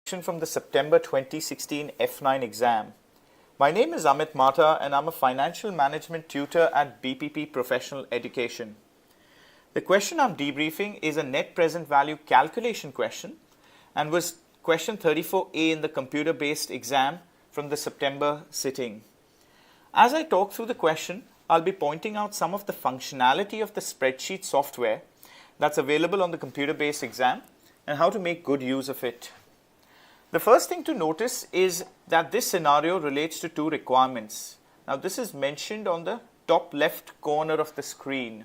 From the September 2016 F9 exam. My name is Amit Mata and I'm a financial management tutor at BPP Professional Education. The question I'm debriefing is a net present value calculation question and was question 34A in the computer-based exam from the September sitting. As I talk through the question, I'll be pointing out some of the functionality of the spreadsheet software that's available on the computer-based exam and how to make good use of it. The first thing to notice is that this scenario relates to two requirements. Now this is mentioned on the top left corner of the screen.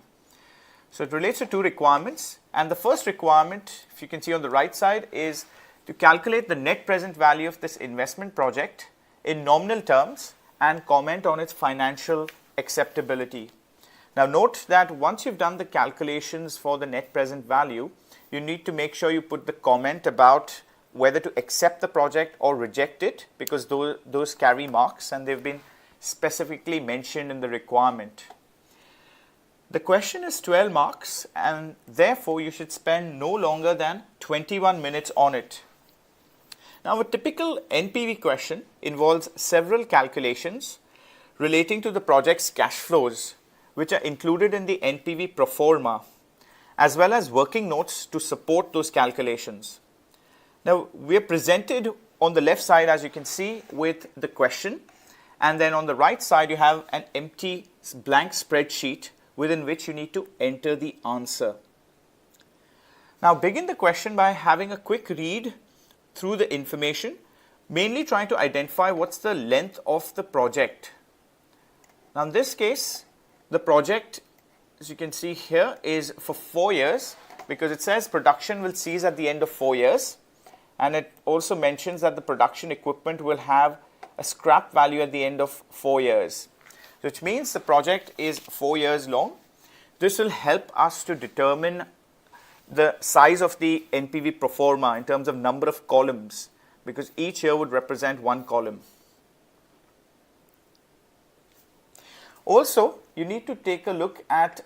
So it relates to two requirements, and the first requirement, if you can see on the right side, is to calculate the net present value of this investment project in nominal terms and comment on its financial acceptability. Now note that once you've done the calculations for the net present value, you need to make sure you put the comment about whether to accept the project or reject it, because those carry marks and they've been specifically mentioned in the requirement. The question is 12 marks and therefore you should spend no longer than 21 minutes on it. Now a typical NPV question involves several calculations relating to the project's cash flows, which are included in the NPV pro forma, as well as working notes to support those calculations. Now we are presented on the left side, as you can see, with the question, and then on the right side you have an empty blank spreadsheet within which you need to enter the answer. Now begin the question by having a quick read through the information, mainly trying to identify what's the length of the project. Now in this case, the project, as you can see here, is for 4 years, because it says production will cease at the end of 4 years. And it also mentions that the production equipment will have a scrap value at the end of 4 years, which means the project is 4 years long. This will help us to determine the size of the NPV pro forma in terms of number of columns, because each year would represent one column. Also, you need to take a look at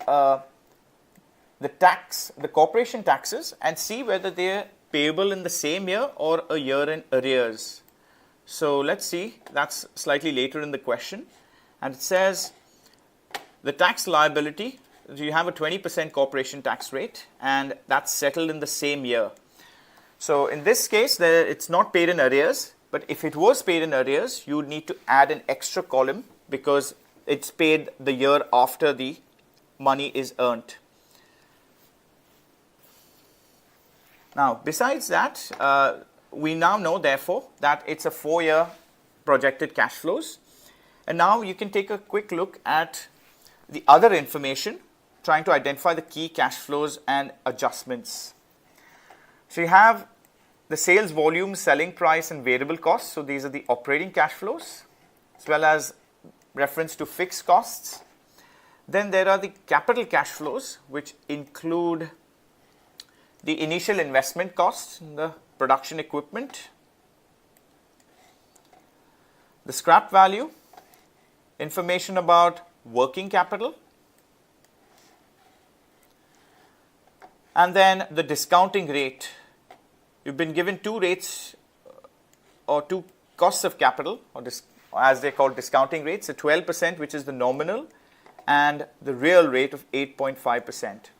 the corporation taxes and see whether they are payable in the same year or a year in arrears. So let's see, that's slightly later in the question, and it says the tax liability, you have a 20% corporation tax rate and that's settled in the same year. So in this case it's not paid in arrears, but if it was paid in arrears you would need to add an extra column because it's paid the year after the money is earned. Now, besides that, we now know, therefore, that it's a 4-year projected cash flows. And now you can take a quick look at the other information, trying to identify the key cash flows and adjustments. So you have the sales volume, selling price, and variable costs. So these are the operating cash flows, as well as reference to fixed costs. Then there are the capital cash flows, which include the initial investment costs in the production equipment, the scrap value, information about working capital, and then the discounting rate. You've been given two rates or two costs of capital, or as they call discounting rates, the 12%, which is the nominal, and the real rate of 8.5%.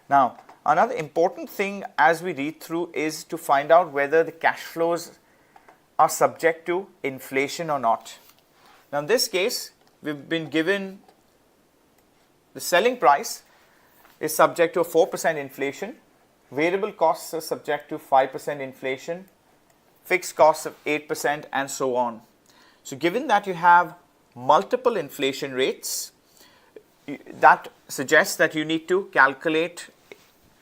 Now, another important thing as we read through is to find out whether the cash flows are subject to inflation or not. Now in this case, we've been given the selling price is subject to a 4% inflation, variable costs are subject to 5% inflation, fixed costs of 8%, and so on. So given that you have multiple inflation rates, that suggests that you need to calculate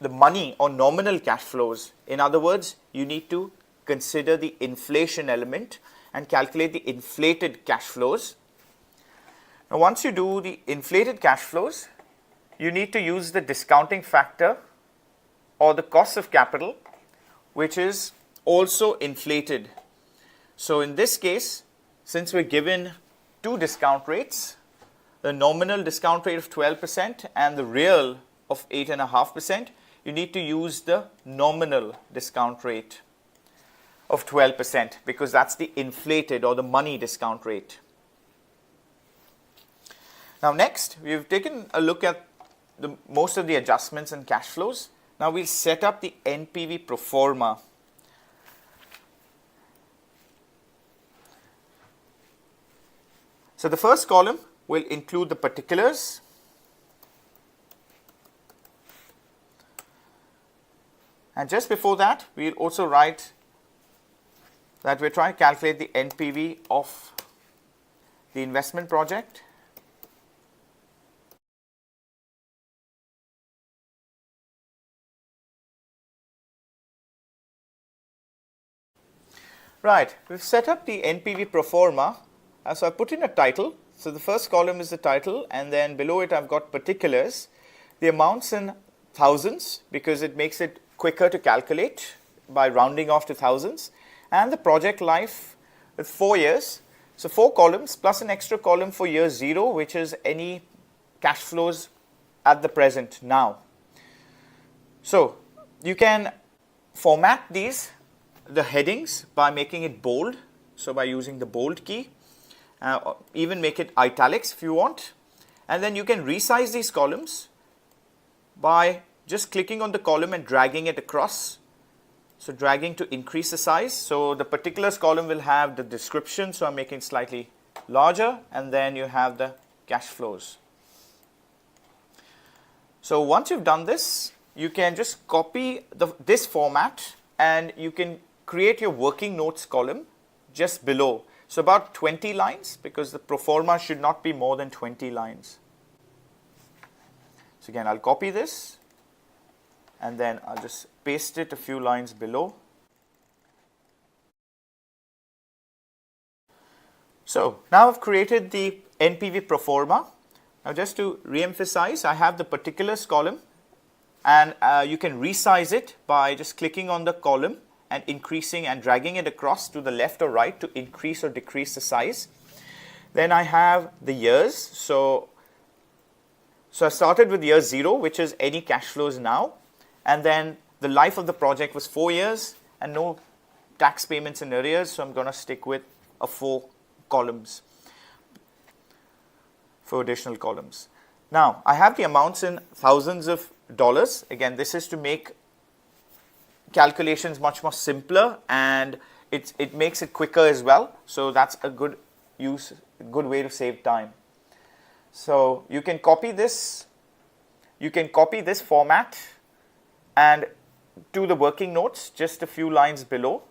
the money or nominal cash flows. In other words, you need to consider the inflation element and calculate the inflated cash flows. Now once you do the inflated cash flows, you need to use the discounting factor or the cost of capital, which is also inflated. So in this case, since we're given two discount rates, the nominal discount rate of 12% and the real of 8.5%, you need to use the nominal discount rate. of 12% because that's the inflated or the money discount rate. Now next, we've taken a look at most of the adjustments and cash flows. Now we'll set up the NPV pro forma. So the first column will include the particulars. And just before that, we'll also write that we're trying to calculate the NPV of the investment project. Right, we've set up the NPV pro forma. So I put in a title. So the first column is the title, and then below it I've got particulars. The amounts in thousands because it makes it quicker to calculate by rounding off to thousands. And the project life with 4 years. So 4 columns plus an extra column for year 0, which is any cash flows at the present now. So you can format the headings by making it bold, so by using the bold key, even make it italics if you want, and then you can resize these columns by just clicking on the column and dragging it across. So dragging to increase the size. So the particulars column will have the description, so I'm making it slightly larger, and then you have the cash flows. So once you've done this, you can just copy this format and you can create your working notes column just below. So about 20 lines because the pro forma should not be more than 20 lines. So again, I'll copy this and then I'll just paste it a few lines below. So now I've created the NPV pro forma. Now just to re-emphasize, I have the particulars column, and you can resize it by just clicking on the column and increasing and dragging it across to the left or right to increase or decrease the size. Then I have the years. So I started with year 0, which is any cash flows now, and then the life of the project was 4 years and no tax payments in arrears, so I'm going to stick with 4 columns, 4 additional columns. Now I have the amounts in thousands of dollars. Again, this is to make calculations much more simpler, and it makes it quicker as well. So that's a good way to save time. So you can copy this format and do the working notes just a few lines below.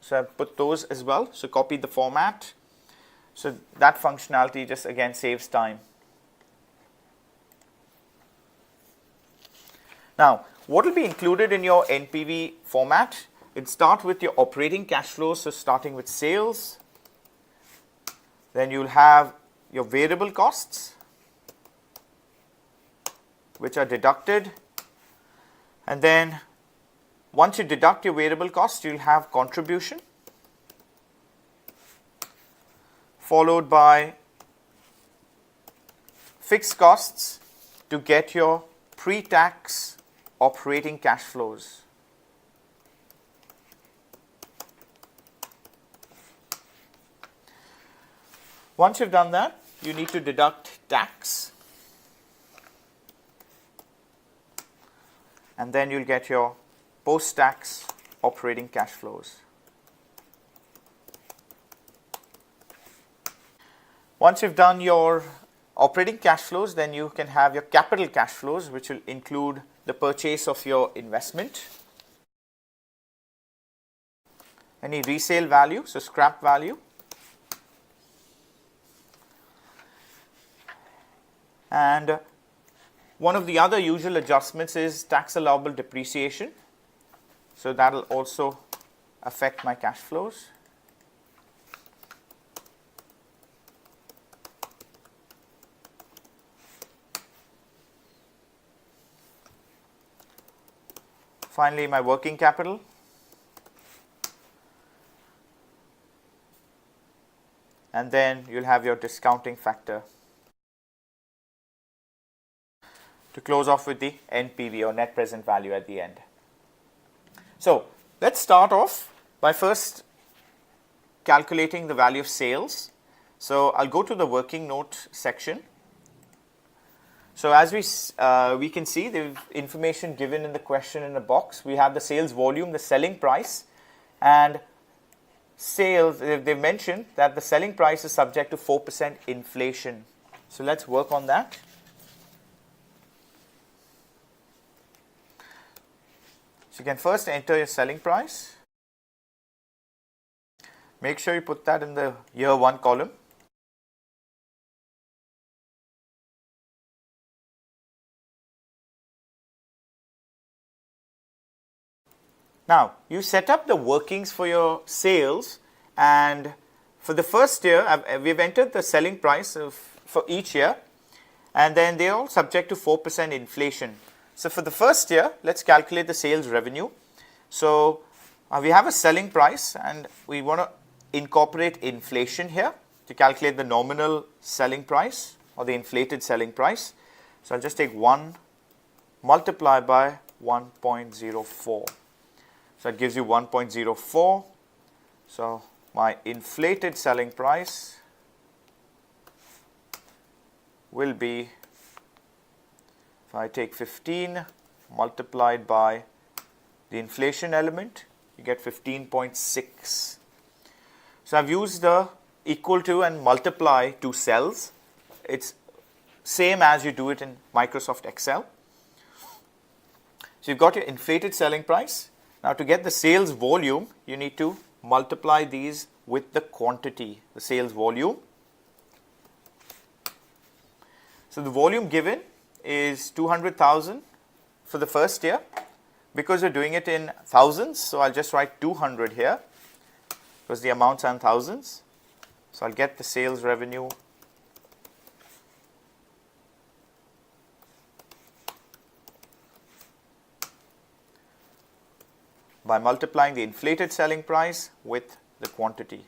So I've put those as well. So copy the format. So that functionality just again saves time. Now, what will be included in your NPV format? It starts with your operating cash flows, so starting with sales. Then you'll have your variable costs, which are deducted. And then once you deduct your variable costs, you'll have contribution, followed by fixed costs to get your pre-tax operating cash flows. Once you've done that, you need to deduct tax, and then you'll get your post-tax operating cash flows. Once you've done your operating cash flows, then you can have your capital cash flows, which will include the purchase of your investment, any resale value, so scrap value, and one of the other usual adjustments is tax allowable depreciation. So that will also affect my cash flows. Finally, my working capital. And then you'll have your discounting factor to close off with the NPV or net present value at the end. So let's start off by first calculating the value of sales. So I'll go to the working note section. So as we can see the information given in the question in the box, we have the sales volume, the selling price, and sales. They've mentioned that the selling price is subject to 4% inflation. So let's work on that. So you can first enter your selling price. Make sure you put that in the year 1 column. Now, you set up the workings for your sales, and for the first year, we've entered the selling price for each year, and then they're all subject to 4% inflation. So for the first year, let's calculate the sales revenue. So we have a selling price, and we want to incorporate inflation here to calculate the nominal selling price or the inflated selling price. So I'll just take 1 multiply by 1.04. So it gives you 1.04. So my inflated selling price will be, if I take 15 multiplied by the inflation element, you get 15.6. So I've used the equal to and multiply two cells. It's same as you do it in Microsoft Excel. So you've got your inflated selling price. Now to get the sales volume, you need to multiply these with the quantity, the sales volume. So the volume given is 200,000 for the first year. Because we're doing it in thousands, so I'll just write 200 here because the amounts are in thousands. So I'll get the sales revenue by multiplying the inflated selling price with the quantity.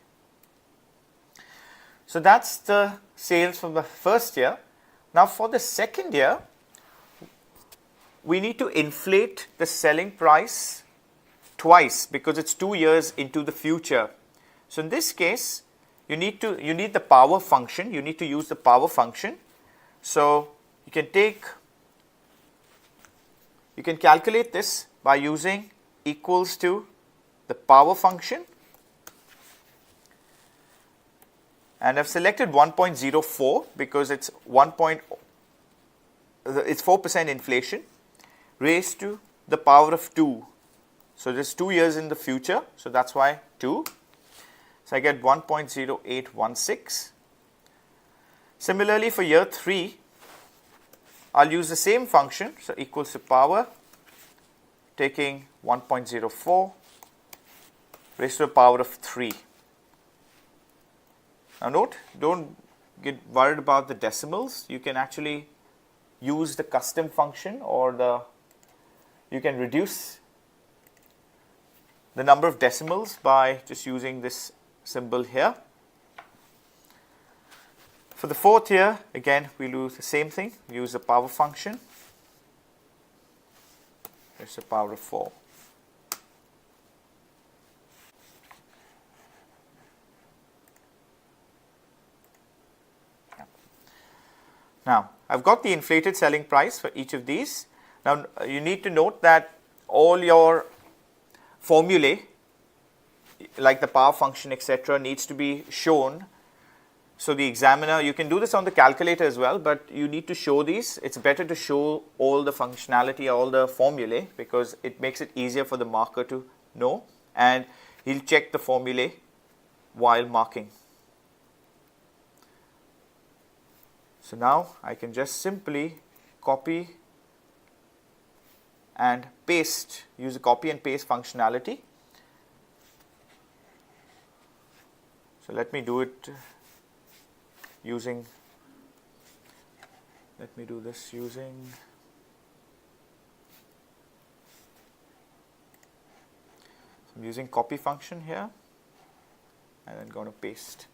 So that's the sales for the first year. Now for the second year, we need to inflate the selling price twice because it's 2 years into the future. So in this case, you need the power function. You need to use the power function. So you can calculate this by using equals to the power function, and I've selected 1.04 because it's 4% inflation raised to the power of 2. So this is 2 years in the future, so that's why 2. So I get 1.0816. Similarly for year 3, I'll use the same function, so equals to power, taking 1.04 raised to the power of 3. Now note, don't get worried about the decimals. You can actually use the custom function, or you can reduce the number of decimals by just using this symbol here. For the fourth year, again, we'll do the same thing. Use the power function. There's the power of 4. Now, I've got the inflated selling price for each of these. Now, you need to note that all your formulae, like the power function, etc., needs to be shown. So the examiner, you can do this on the calculator as well, but you need to show these. It's better to show all the functionality, all the formulae, because it makes it easier for the marker to know, and he'll check the formulae while marking. So now I can just simply copy and paste, use a copy and paste functionality. So let me do it using, I'm using copy function here, and then going to paste.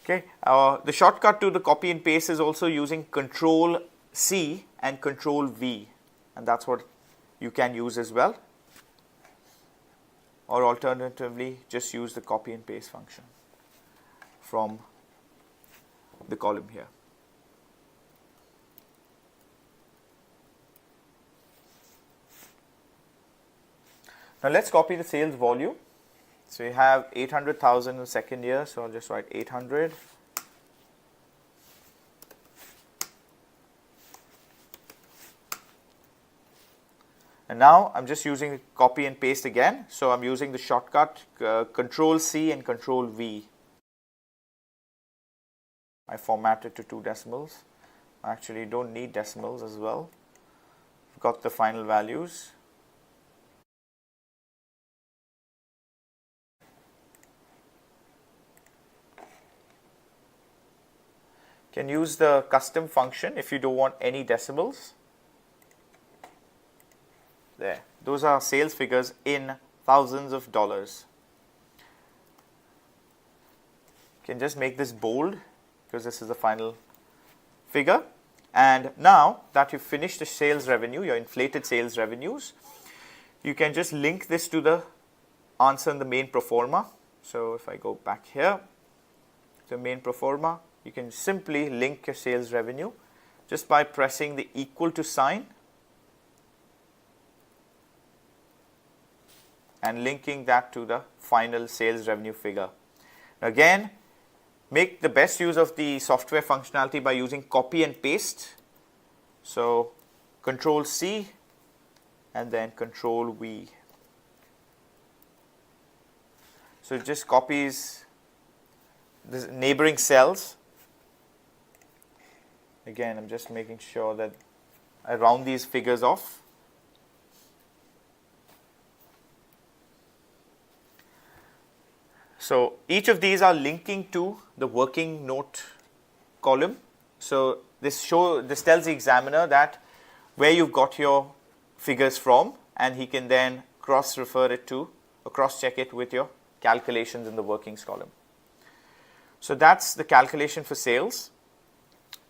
Okay, the shortcut to the copy and paste is also using Control C and Control V, and that's what you can use as well. Or alternatively, just use the copy and paste function from the column here. Now let's copy the sales volume. So you have 800,000 in the second year, so I'll just write 800. And now I'm just using copy and paste again. So I'm using the shortcut Control C and Control V. I formatted to 2 decimals. Actually, don't need decimals as well. I've got the final values. Can use the custom function if you don't want any decimals. There, those are sales figures in thousands of dollars. Can just make this bold because this is the final figure. And now that you've finished the sales revenue, your inflated sales revenues, you can just link this to the answer in the main pro forma. So if I go back here to main pro forma, you can simply link your sales revenue just by pressing the equal to sign and linking that to the final sales revenue figure. Again, make the best use of the software functionality by using copy and paste. So Control C and then Control V. So it just copies the neighboring cells. Again, I'm just making sure that I round these figures off. So each of these are linking to the working note column. So this tells the examiner that where you've got your figures from, and he can then cross-refer it to or cross-check it with your calculations in the workings column. So that's the calculation for sales.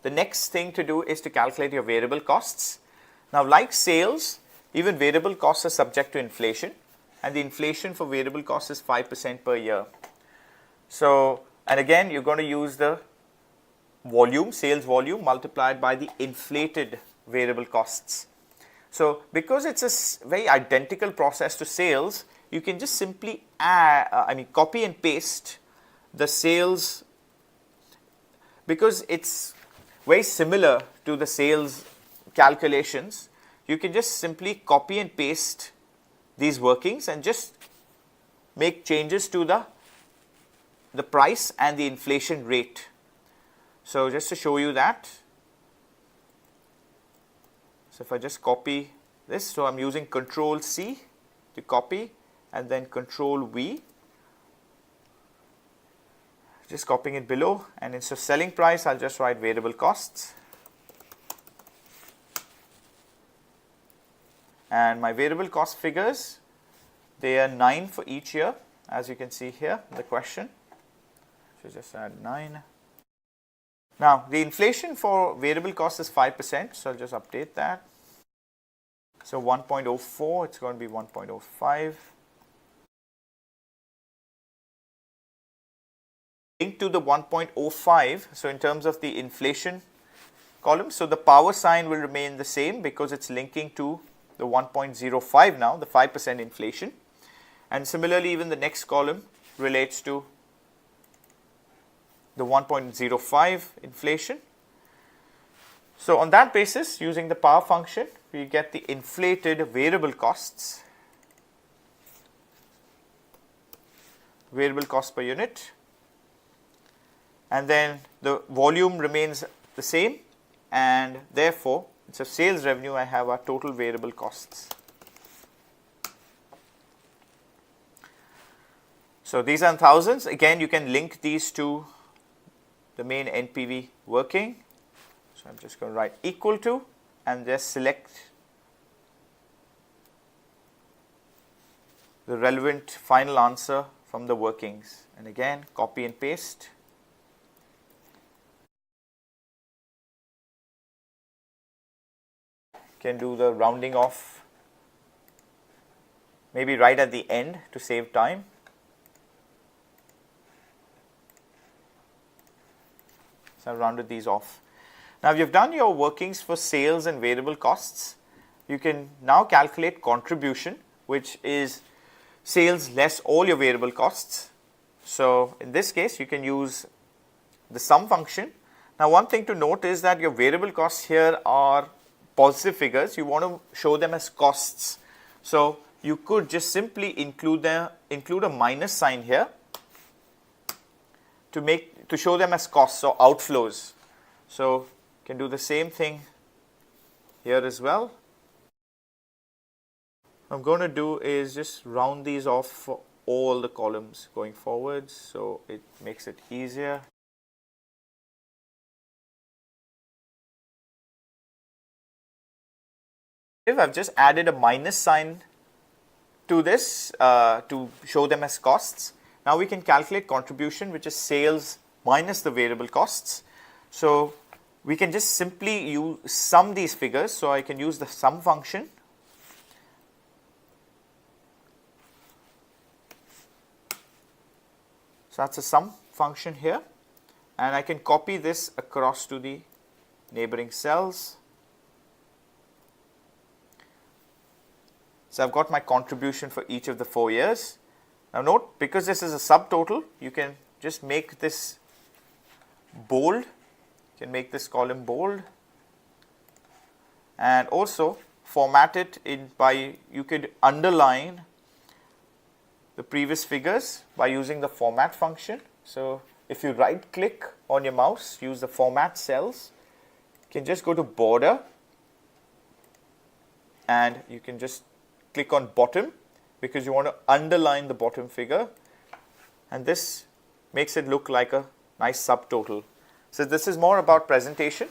The next thing to do is to calculate your variable costs. Now, like sales, even variable costs are subject to inflation, and the inflation for variable costs is 5% per year. So, and again, you're going to use the volume, sales volume multiplied by the inflated variable costs. So, because it's a very identical process to sales, you can just simply copy and paste the sales, because it's very similar to the sales calculations. You can just simply copy and paste these workings and just make changes to the price and the inflation rate. So just to show you that, so if I just copy this, so I'm using Control C to copy and then Control V, just copying it below, and instead of selling price, I'll just write variable costs. And my variable cost figures, they are 9 for each year, as you can see here in the question. So just add 9. Now, the inflation for variable cost is 5%, so I'll just update that. So 1.04, it's going to be 1.05. Link to the 1.05, so in terms of the inflation column, so the power sign will remain the same because it's linking to the 1.05 now, the 5% inflation. And similarly, even the next column relates to the 1.05 inflation. So on that basis, using the power function, we get the inflated variable costs, variable cost per unit, and then the volume remains the same, and therefore it's a sales revenue. I have our total variable costs. So these are in thousands. Again, you can link these to the main NPV working. So I'm just going to write equal to and just select the relevant final answer from the workings, and again copy and paste. can do the rounding off maybe right at the end to save time. So I've rounded these off. Now you've done your workings for sales and variable costs. You can now calculate contribution, which is sales less all your variable costs. So in this case, you can use the sum function. Now one thing to note is that your variable costs here are positive figures. You want to show them as costs. So you could just simply include a minus sign here to show them as costs or outflows. So you can do the same thing here as well. What I'm going to do is just round these off for all the columns going forwards, so it makes it easier. If I've just added a minus sign to this to show them as costs, now we can calculate contribution, which is sales minus the variable costs. So we can just simply sum these figures. So I can use the sum function. So that's a sum function here, and I can copy this across to the neighboring cells. So I've got my contribution for each of the 4 years. Now note, because this is a subtotal, you can just make this bold. You can make this column bold, and also format it you could underline the previous figures by using the format function. So if you right click on your mouse, use the format cells, you can just go to border and you can just click on bottom because you want to underline the bottom figure, and this makes it look like a nice subtotal. So this is more about presentation.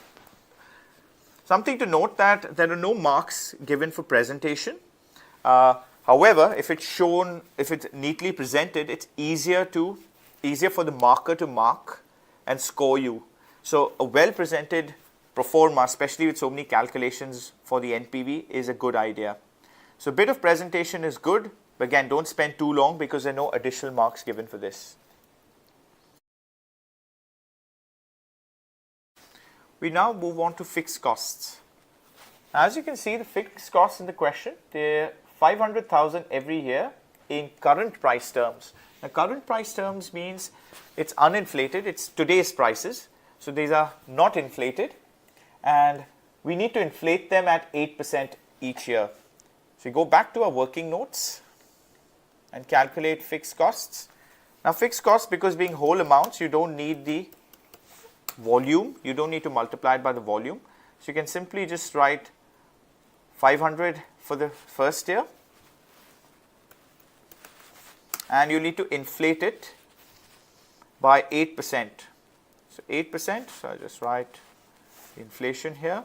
Something to note that there are no marks given for presentation. However, if it's neatly presented, it's easier for the marker to mark and score you. So a well presented pro forma, especially with so many calculations for the NPV, is a good idea. So a bit of presentation is good, but again, don't spend too long because there are no additional marks given for this. We now move on to fixed costs. As you can see, the fixed costs in the question, they're 500,000 every year in current price terms. Now, current price terms means it's uninflated, it's today's prices. So these are not inflated, and we need to inflate them at 8% each year. So we go back to our working notes and calculate fixed costs. Now fixed costs, because being whole amounts, you don't need the volume, you don't need to multiply it by the volume. So you can simply just write 500 for the first year, and you need to inflate it by 8%. So 8%, so I just write inflation here.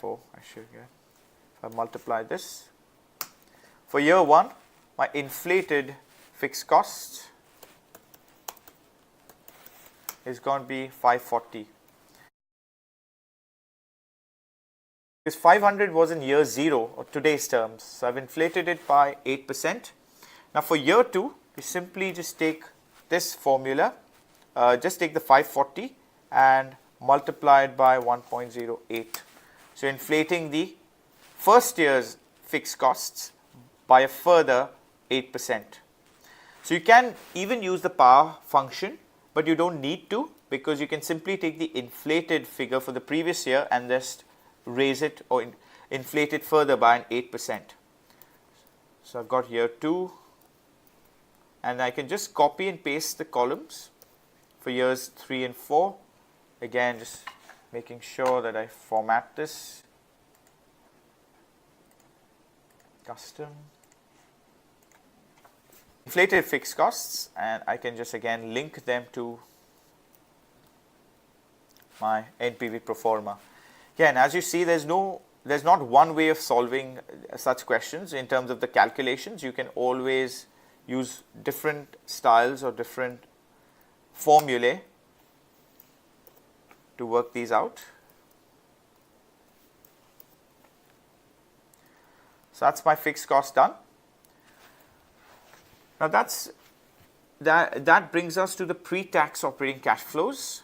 So I should get, if I multiply this, for year 1, my inflated fixed cost is going to be 540. Because 500 was in year 0 or today's terms, so I've inflated it by 8%. Now for year 2, we simply just take this formula, just take the 540 and multiply it by 1.08. So inflating the first year's fixed costs by a further 8%. So you can even use the power function, but you don't need to, because you can simply take the inflated figure for the previous year and just raise it or inflate it further by an 8%. So I've got here 2, and I can just copy and paste the columns for years 3 and 4. Again, just making sure that I format this custom. Inflated fixed costs, and I can just again link them to my NPV pro forma. Again, as you see, there's not one way of solving such questions in terms of the calculations. You can always use different styles or different formulae to work these out. So that's my fixed cost done. Now that brings us to the pre-tax operating cash flows.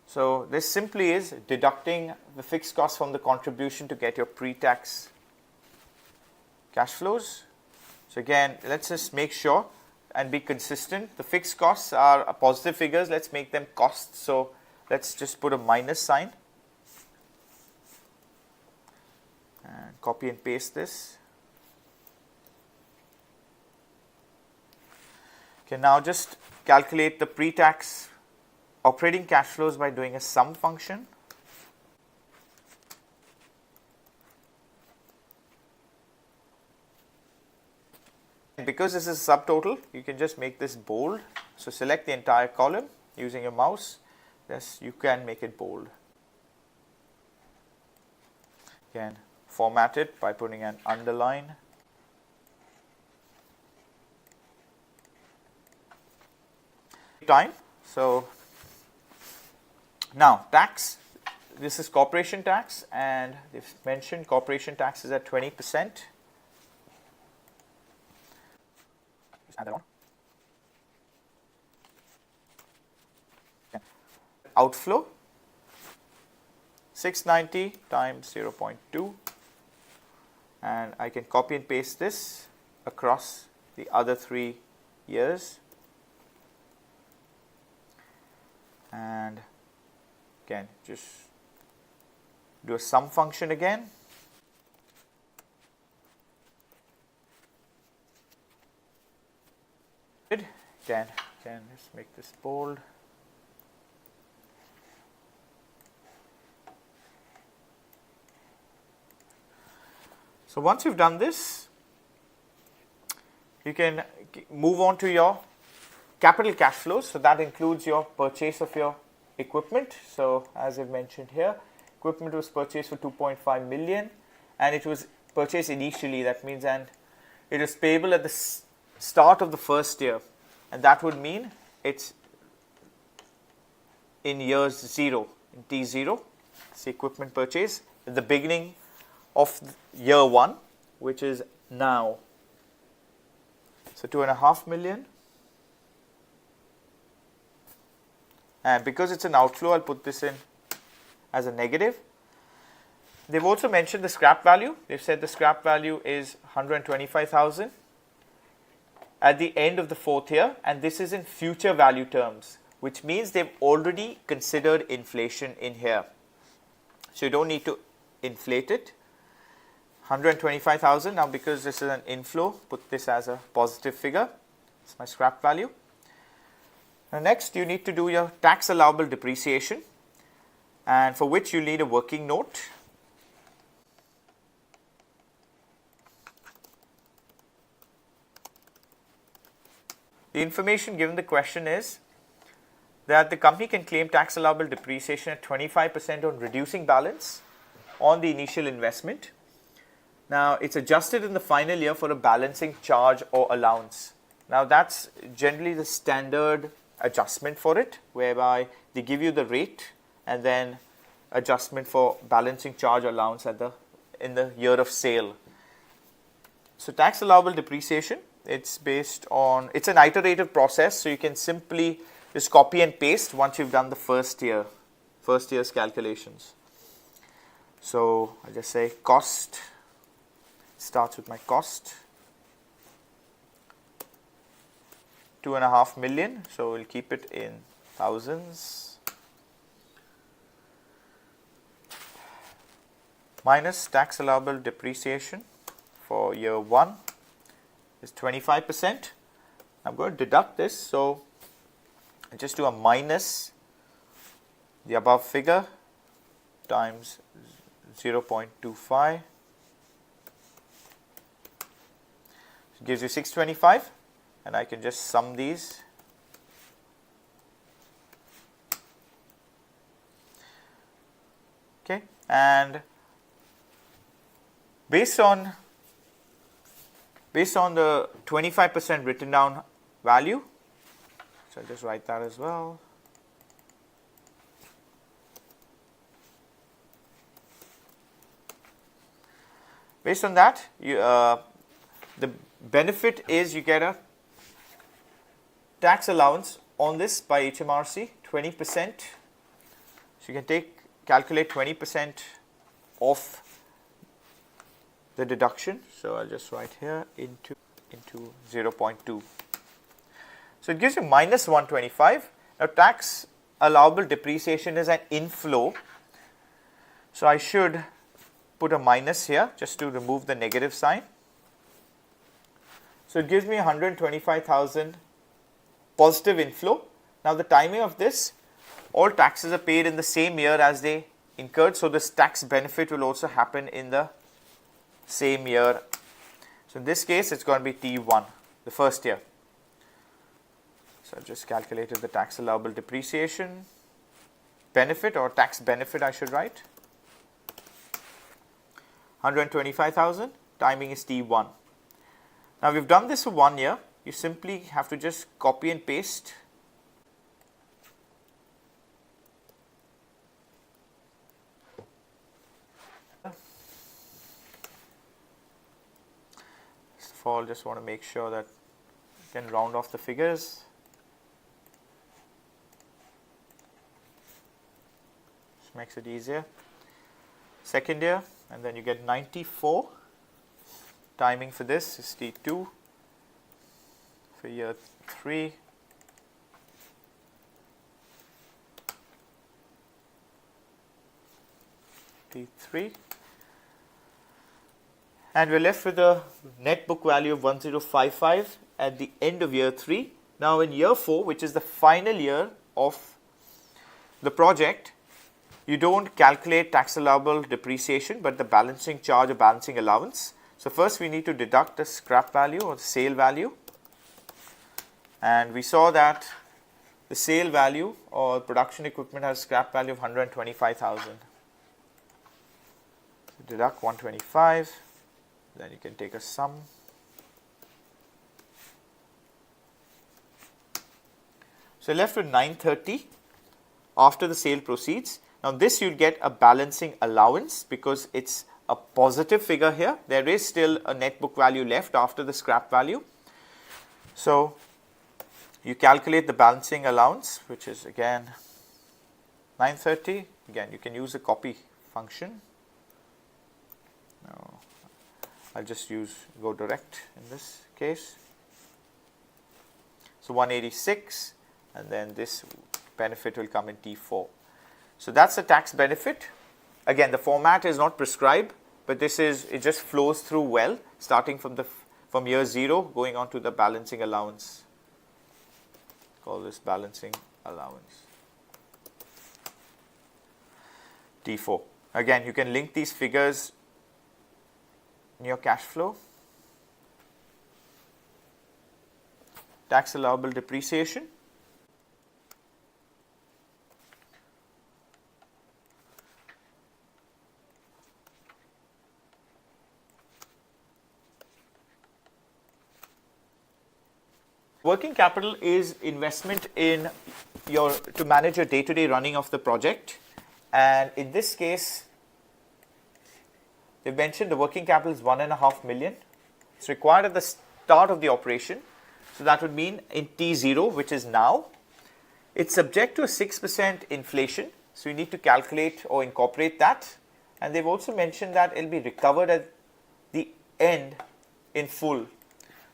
So this simply is deducting the fixed cost from the contribution to get your pre-tax cash flows. So again, let's just make sure and be consistent. The fixed costs are positive figures. Let's make them costs. So let's just put a minus sign and copy and paste this. Okay, now just calculate the pre-tax operating cash flows by doing a sum function. Because this is a subtotal, you can just make this bold. So select the entire column using your mouse. Yes, you can make it bold. Again, format it by putting an underline. Time. So now tax. This is corporation tax, and they've mentioned corporation tax is at 20%. Add that on. Okay. Outflow 690 times 0.2, and I can copy and paste this across the other 3 years. And again, just do a sum function again. Good. Again, let's make this bold. So once you've done this, you can move on to your capital cash flows. So that includes your purchase of your equipment. So as I've mentioned here, equipment was purchased for 2.5 million, and it was purchased initially. That means, and it is payable at the start of the first year, and that would mean it's in years 0, in T0. It's the equipment purchase at the beginning of year 1, which is now. So 2.5 million. And because it's an outflow, I'll put this in as a negative. They've also mentioned the scrap value. They've said the scrap value is 125,000 at the end of the 4th year, and this is in future value terms, which means they've already considered inflation in here. So you don't need to inflate it. 125,000. Now because this is an inflow, put this as a positive figure. It's my scrap value. Now next, you need to do your tax allowable depreciation, and for which you need a working note. The information given the question is that the company can claim tax allowable depreciation at 25% on reducing balance on the initial investment. Now it's adjusted in the final year for a balancing charge or allowance. Now that's generally the standard adjustment for it, whereby they give you the rate and then adjustment for balancing charge allowance in the year of sale. So tax allowable depreciation, it's based on, it's an iterative process, so you can simply just copy and paste once you've done the first year's calculations. So I'll just say cost, starts with my cost, 2.5 million, so we'll keep it in thousands, minus tax allowable depreciation for year 1 is 25%. I'm going to deduct this, so I just do a minus the above figure times 0.25. It gives you 625, and I can just sum these. Okay, and based on the 25% written down value, So I'll just write that as well. Based on that, the benefit is you get a tax allowance on this by HMRC, 20%. So you can calculate 20% of the deduction. So I'll just write here into 0.2. So it gives you minus 125. Now tax allowable depreciation is an inflow. So I should put a minus here just to remove the negative sign. So it gives me 125,000 positive inflow. Now the timing of this, all taxes are paid in the same year as they incurred. So this tax benefit will also happen in the same year. So in this case, it's going to be T1, the first year. So I've just calculated the tax allowable depreciation benefit, or tax benefit I should write. 125,000, timing is T1. Now we've done this for 1 year. You simply have to just copy and paste first of all, just want to make sure that you can round off the figures. This makes it easier. Second year, and then you get 94. Timing for this is T2. For year 3, T3, and we're left with a net book value of 1055 at the end of year 3. Now in year 4, which is the final year of the project, you don't calculate tax allowable depreciation, but the balancing charge or balancing allowance. So first we need to deduct the scrap value or the sale value. And we saw that the sale value or production equipment has scrap value of 125,000. So deduct 125, then you can take a sum. So left with 930 after the sale proceeds. Now this you'll get a balancing allowance because it's a positive figure here. There is still a net book value left after the scrap value. So you calculate the balancing allowance, which is again 930. Again, you can use a copy function. No, I'll just go direct in this case. So 186, and then this benefit will come in T4. So that's the tax benefit. Again, the format is not prescribed, but it just flows through well, starting from year 0, going on to the balancing allowance. Call this balancing allowance. T4. Again, you can link these figures in your cash flow. Tax allowable depreciation. Working capital is investment in to manage your day-to-day running of the project, and in this case they mentioned the working capital is 1.5 million. It's required at the start of the operation, so that would mean in T0, which is now, it's subject to a 6% inflation, so you need to calculate or incorporate that, and they've also mentioned that it'll be recovered at the end in full.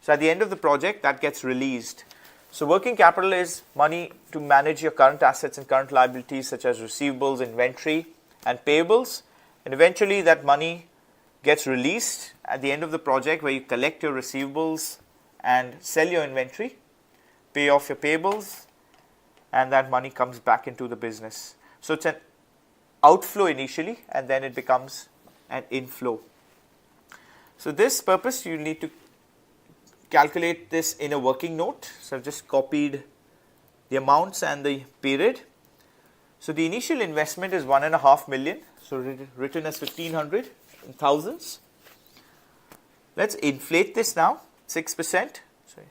So at the end of the project, that gets released. So working capital is money to manage your current assets and current liabilities such as receivables, inventory, and payables. And eventually that money gets released at the end of the project where you collect your receivables and sell your inventory, pay off your payables, and that money comes back into the business. So it's an outflow initially, and then it becomes an inflow. So this purpose, you need to calculate this in a working note. So I've just copied the amounts and the period. So the initial investment is 1.5 million, so written as 1,500 in thousands. Let's inflate this now, 6%. So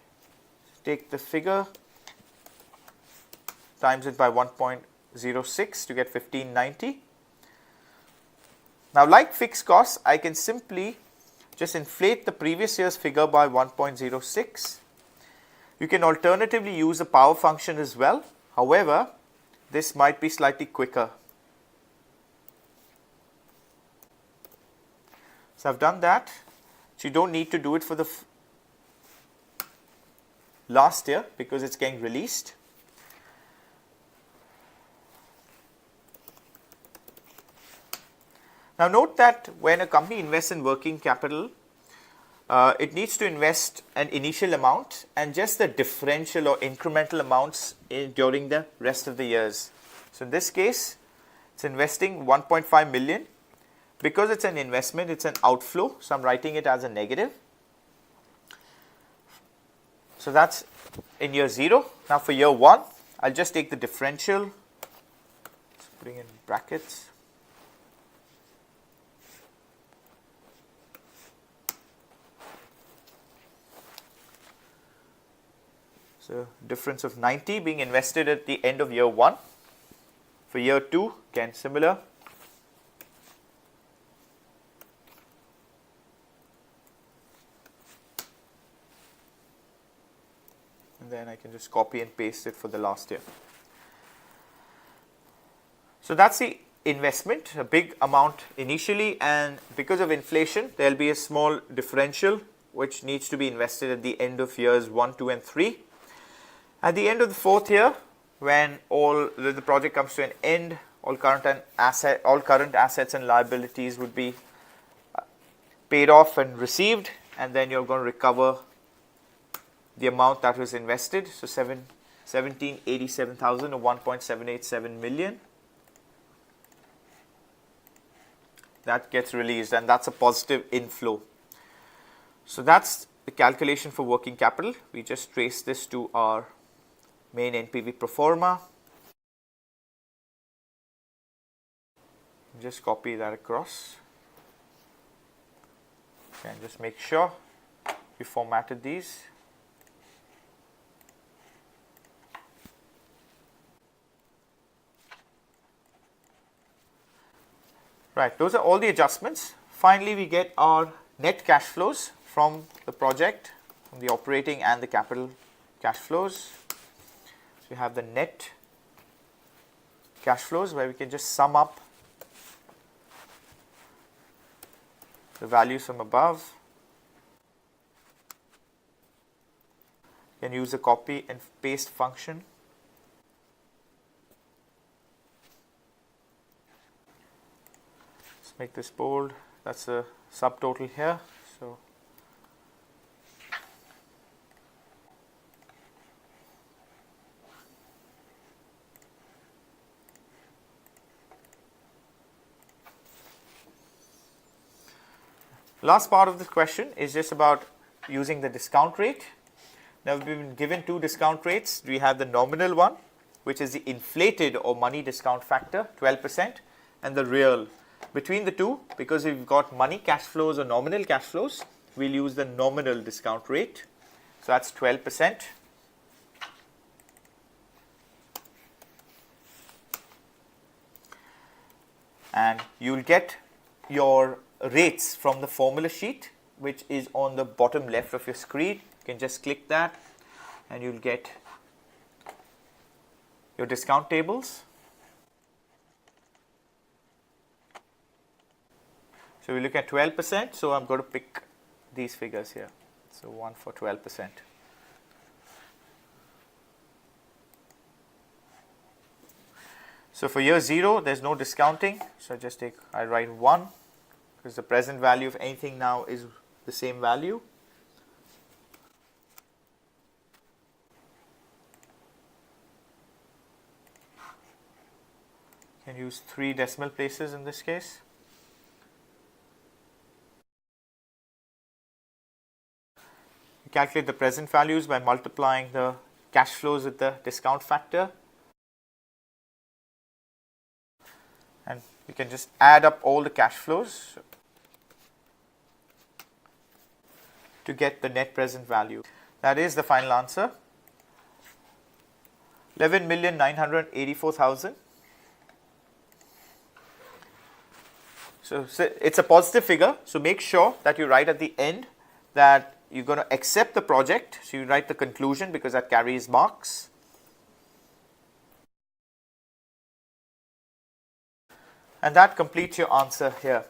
take the figure times it by 1.06 to get 1590. Now, like fixed costs, I can simply just inflate the previous year's figure by 1.06. You can alternatively use a power function as well. However, this might be slightly quicker. So I've done that. So you don't need to do it for the last year because it's getting released. Now note that when a company invests in working capital, it needs to invest an initial amount and just the differential or incremental amounts during the rest of the years. So in this case, it's investing 1.5 million. Because it's an investment, it's an outflow, so I'm writing it as a negative. So that's in year 0. Now for year 1, I'll just take the differential, let's bring in brackets. So difference of 90 being invested at the end of year 1. For year 2, again similar. And then I can just copy and paste it for the last year. So that's the investment, a big amount initially, and because of inflation, there'll be a small differential which needs to be invested at the end of years 1, 2, and 3. At the end of the 4th year, when all the project comes to an end, all current assets and liabilities would be paid off and received, and then you're going to recover the amount that was invested. So 1787,000 or 1.787 million. That gets released, and that's a positive inflow. So that's the calculation for working capital. We just trace this to our main NPV pro forma. Just copy that across. And just make sure we formatted these. Right, those are all the adjustments. Finally, we get our net cash flows from the project, from the operating and the capital cash flows. So we have the net cash flows where we can just sum up the values from above. You can use the copy and paste function. Let's make this bold. That's the subtotal here. So last part of this question is just about using the discount rate. Now we've been given two discount rates. We have the nominal one, which is the inflated or money discount factor, 12%, and the real. Between the two, because we've got money cash flows or nominal cash flows, we'll use the nominal discount rate. So that's 12%. And you'll get your rates from the formula sheet, which is on the bottom left of your screen. You can just click that and you'll get your discount tables. So we look at 12%, so I'm going to pick these figures here. So one for 12%. So for year 0, there's no discounting. So I write 1 because the present value of anything now is the same value. You can use 3 decimal places in this case. You calculate the present values by multiplying the cash flows with the discount factor. And you can just add up all the cash flows to get the net present value. That is the final answer. 11,984,000. So it's a positive figure. So make sure that you write at the end that you're going to accept the project. So you write the conclusion because that carries marks. And that completes your answer here.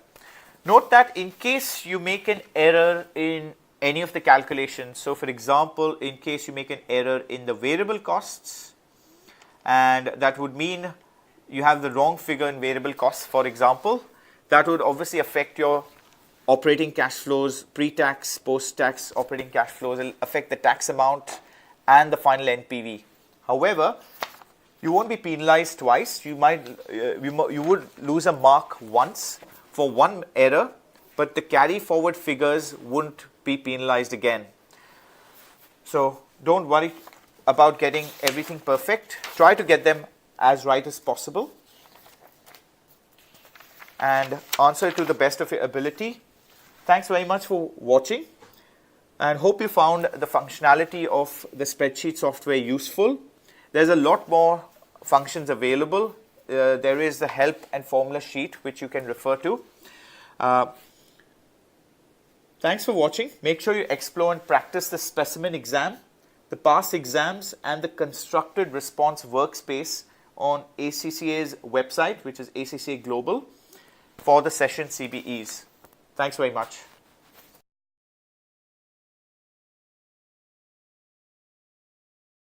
Note that in case you make an error in any of the calculations, so for example, in case you make an error in the variable costs, and that would mean you have the wrong figure in variable costs, for example, that would obviously affect your operating cash flows, pre-tax, post-tax operating cash flows. It will affect the tax amount and the final NPV. However, you won't be penalized twice. You would lose a mark once for one error, but the carry forward figures wouldn't be penalized again. So don't worry about getting everything perfect. Try to get them as right as possible and answer it to the best of your ability. Thanks very much for watching, and hope you found the functionality of the spreadsheet software useful. There's a lot more functions available. There is the help and formula sheet which you can refer to. Thanks for watching. Make sure you explore and practice the specimen exam, the past exams, and the constructed response workspace on ACCA's website, which is ACCA Global, for the session CBEs. Thanks very much.